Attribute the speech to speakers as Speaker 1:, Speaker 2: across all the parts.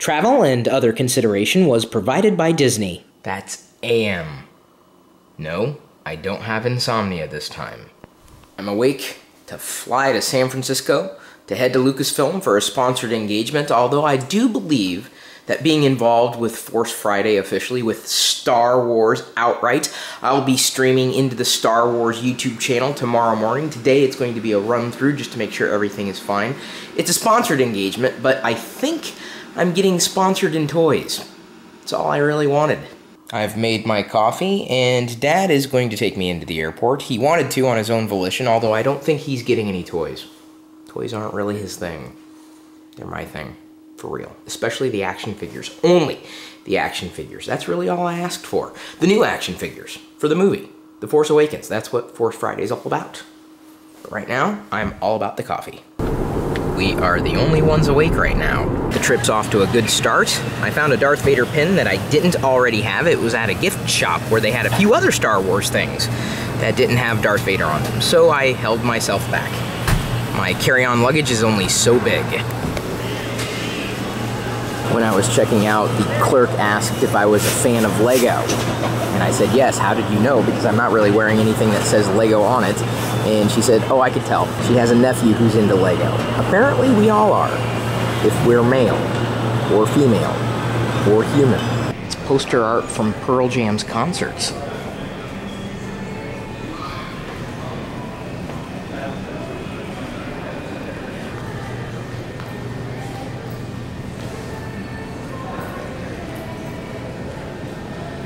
Speaker 1: Travel and other consideration was provided by Disney.
Speaker 2: That's AM. No, I don't have insomnia this time. I'm awake to fly to San Francisco to head to Lucasfilm for a sponsored engagement, although I do believe that being involved with Force Friday officially, with Star Wars outright, I'll be streaming into the Star Wars YouTube channel tomorrow morning. Today it's going to be a run-through just to make sure everything is fine. It's a sponsored engagement, but I think I'm getting sponsored in toys. That's all I really wanted. I've made my coffee, and Dad is going to take me into the airport. He wanted to on his own volition, although I don't think he's getting any toys. Toys aren't really his thing. They're my thing. For real. Especially the action figures. Only the action figures. That's really all I asked for. The new action figures for the movie, The Force Awakens. That's what Force Friday is all about. But right now, I'm all about the coffee. We are the only ones awake right now. The trip's off to a good start. I found a Darth Vader pin that I didn't already have. It was at a gift shop where they had a few other Star Wars things that didn't have Darth Vader on them, so I held myself back. My carry-on luggage is only so big. When I was checking out, the clerk asked if I was a fan of Lego. And I said, yes, how did you know? Because I'm not really wearing anything that says Lego on it. And she said, oh, I could tell. She has a nephew who's into Lego. Apparently we all are, if we're male, or female, or human. It's poster art from Pearl Jam's concerts.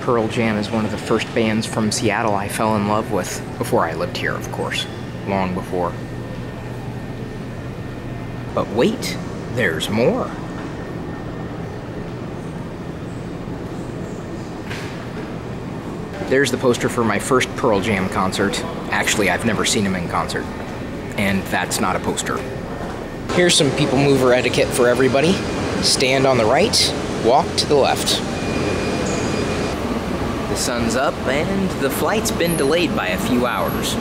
Speaker 2: Pearl Jam is one of the first bands from Seattle I fell in love with, before I lived here, of course. Long before. But wait, there's more. There's the poster for my first Pearl Jam concert. Actually, I've never seen them in concert. And that's not a poster. Here's some people mover etiquette for everybody. Stand on the right, walk to the left. The sun's up, and the flight's been delayed by a few hours.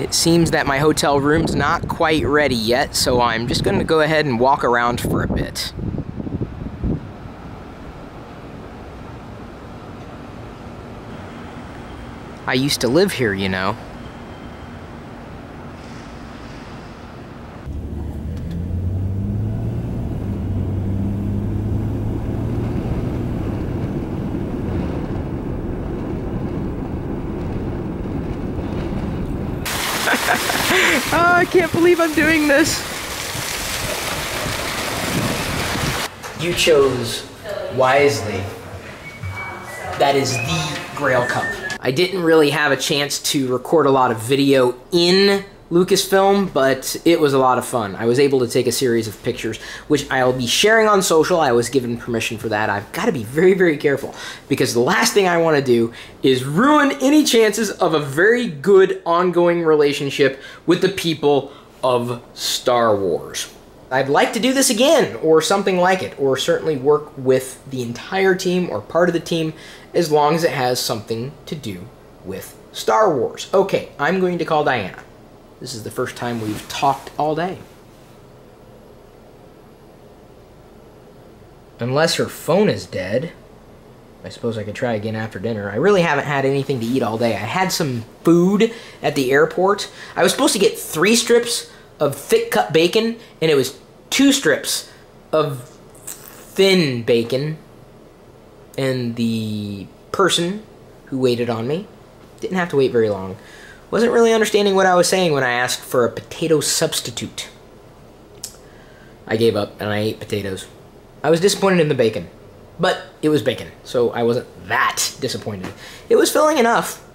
Speaker 2: It seems that my hotel room's not quite ready yet, so I'm just going to go ahead and walk around for a bit. I used to live here, you know. Oh, I can't believe I'm doing this. You chose wisely. That is the Grail Cup. I didn't really have a chance to record a lot of video in Lucasfilm, but it was a lot of fun. I was able to take a series of pictures, which I'll be sharing on social. I was given permission for that. I've got to be very, very careful, because the last thing I want to do is ruin any chances of a very good ongoing relationship with the people of Star Wars. I'd like to do this again, or something like it, or certainly work with the entire team or part of the team, as long as it has something to do with Star Wars. Okay, I'm going to call Diana. This is the first time we've talked all day. Unless her phone is dead. I suppose I could try again after dinner. I really haven't had anything to eat all day. I had some food at the airport. I was supposed to get 3 strips of thick cut bacon, and it was 2 strips of thin bacon. And the person who waited on me didn't have to wait very long. Wasn't really understanding what I was saying when I asked for a potato substitute. I gave up and I ate potatoes. I was disappointed in the bacon, but it was bacon, so I wasn't that disappointed. It was filling enough.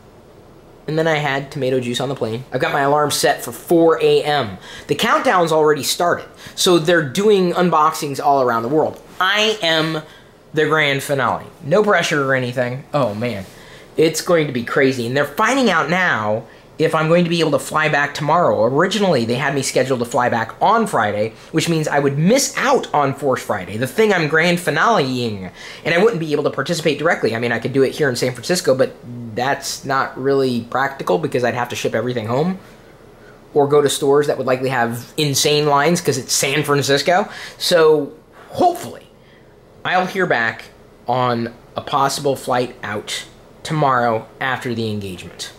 Speaker 2: And then I had tomato juice on the plane. I've got my alarm set for 4 a.m. The countdown's already started, so they're doing unboxings all around the world. I am the grand finale. No pressure or anything. Oh man, it's going to be crazy. And they're finding out now if I'm going to be able to fly back tomorrow. Originally, they had me scheduled to fly back on Friday, which means I would miss out on Force Friday, the thing I'm grand finale-ing, and I wouldn't be able to participate directly. I mean, I could do it here in San Francisco, but that's not really practical because I'd have to ship everything home or go to stores that would likely have insane lines because it's San Francisco. So, hopefully, I'll hear back on a possible flight out tomorrow after the engagement.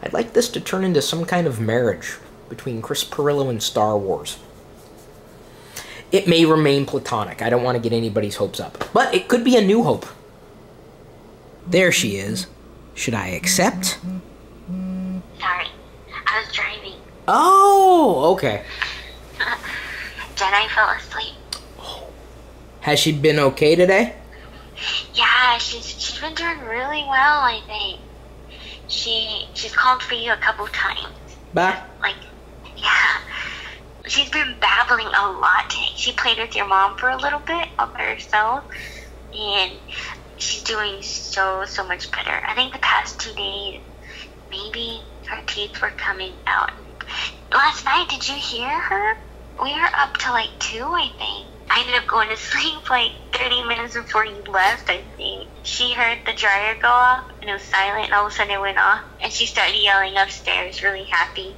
Speaker 2: I'd like this to turn into some kind of marriage between Chris Pirillo and Star Wars. It may remain platonic. I don't want to get anybody's hopes up. But it could be a new hope. There she is. Should I accept?
Speaker 3: Sorry, I was driving.
Speaker 2: Oh, okay.
Speaker 3: Jedi fell asleep.
Speaker 2: Has she been okay today?
Speaker 3: Yeah, she's been doing really well, I think. She's called for you a couple times.
Speaker 2: Bye.
Speaker 3: Like, yeah. She's been babbling a lot today. She played with your mom for a little bit all by herself, and she's doing so much better. I think the past 2 days, maybe her teeth were coming out. Last night, did you hear her? We were up till like 2, I think. I ended up going to sleep like 30 minutes before you left, I think. She heard the dryer go off, and it was silent, and all of a sudden it went off. And she started yelling upstairs, really happy.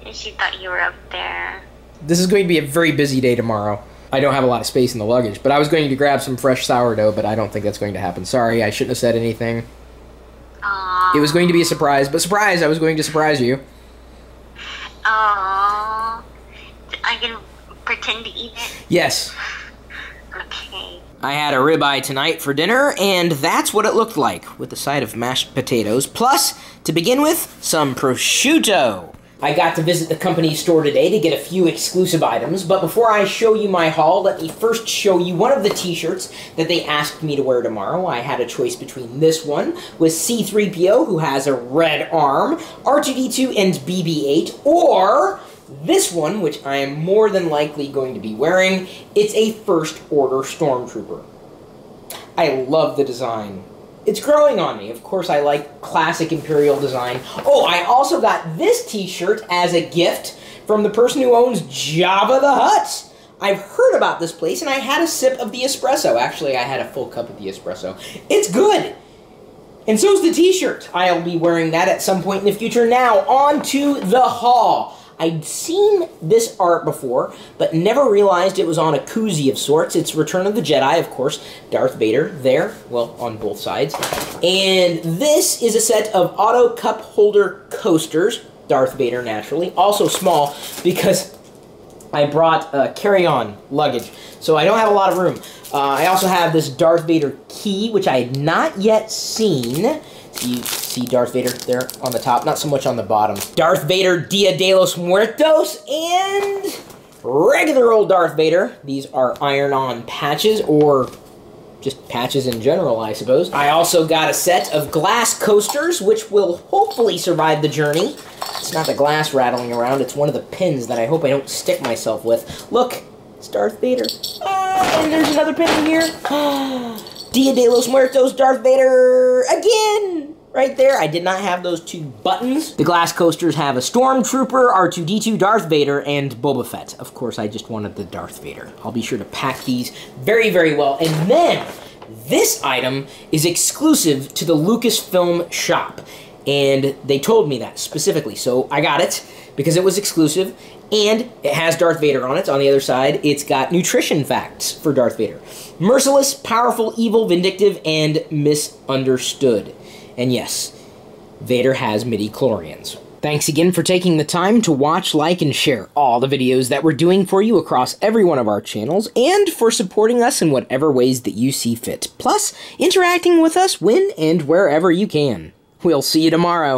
Speaker 3: And she thought you were up there.
Speaker 2: This is going to be a very busy day tomorrow. I don't have a lot of space in the luggage, but I was going to grab some fresh sourdough, but I don't think that's going to happen. Sorry, I shouldn't have said anything.
Speaker 3: Aww.
Speaker 2: It was going to be a surprise, but surprise, I was going to surprise you.
Speaker 3: Aww. I can pretend to eat it?
Speaker 2: Yes.
Speaker 3: Okay.
Speaker 2: I had a ribeye tonight for dinner, and that's what it looked like, with a side of mashed potatoes, plus, to begin with, some prosciutto. I got to visit the company store today to get a few exclusive items, but before I show you my haul, let me first show you one of the t-shirts that they asked me to wear tomorrow. I had a choice between this one with C-3PO, who has a red arm, R2-D2 and BB-8, or this one, which I am more than likely going to be wearing. It's a First Order Stormtrooper. I love the design. It's growing on me. Of course, I like classic Imperial design. Oh, I also got this t-shirt as a gift from the person who owns Jabba the Hutt. I've heard about this place, and I had a sip of the espresso. Actually, I had a full cup of the espresso. It's good.
Speaker 1: And so's the t-shirt. I'll be wearing that at some point in the future. Now, on to the haul. I'd seen this art before, but never realized it was on a koozie of sorts. It's Return of the Jedi, of course. Darth Vader there, well, on both sides. And this is a set of auto cup holder coasters. Darth Vader, naturally. Also small, because I brought carry-on luggage, so I don't have a lot of room. I also have this Darth Vader key, which I had not yet seen. You see Darth Vader there on the top, not so much on the bottom. Darth Vader Dia de los Muertos and regular old Darth Vader. These are iron-on patches, or just patches in general, I suppose. I also got a set of glass coasters, which will hopefully survive the journey. It's not the glass rattling around, it's one of the pins that I hope I don't stick myself with. Look, it's Darth Vader. And there's another pin in here. Dia de los Muertos, Darth Vader again! Right there. I did not have those two buttons. The glass coasters have a Stormtrooper, R2-D2, Darth Vader, and Boba Fett. Of course, I just wanted the Darth Vader. I'll be sure to pack these very, very well. And then, this item is exclusive to the Lucasfilm shop. And they told me that specifically, so I got it because it was exclusive. And it has Darth Vader on it. On the other side, it's got nutrition facts for Darth Vader. Merciless, powerful, evil, vindictive, and misunderstood. And yes, Vader has midi-chlorians. Thanks again for taking the time to watch, like, and share all the videos that we're doing for you across every one of our channels, and for supporting us in whatever ways that you see fit. Plus, interacting with us when and wherever you can. We'll see you tomorrow.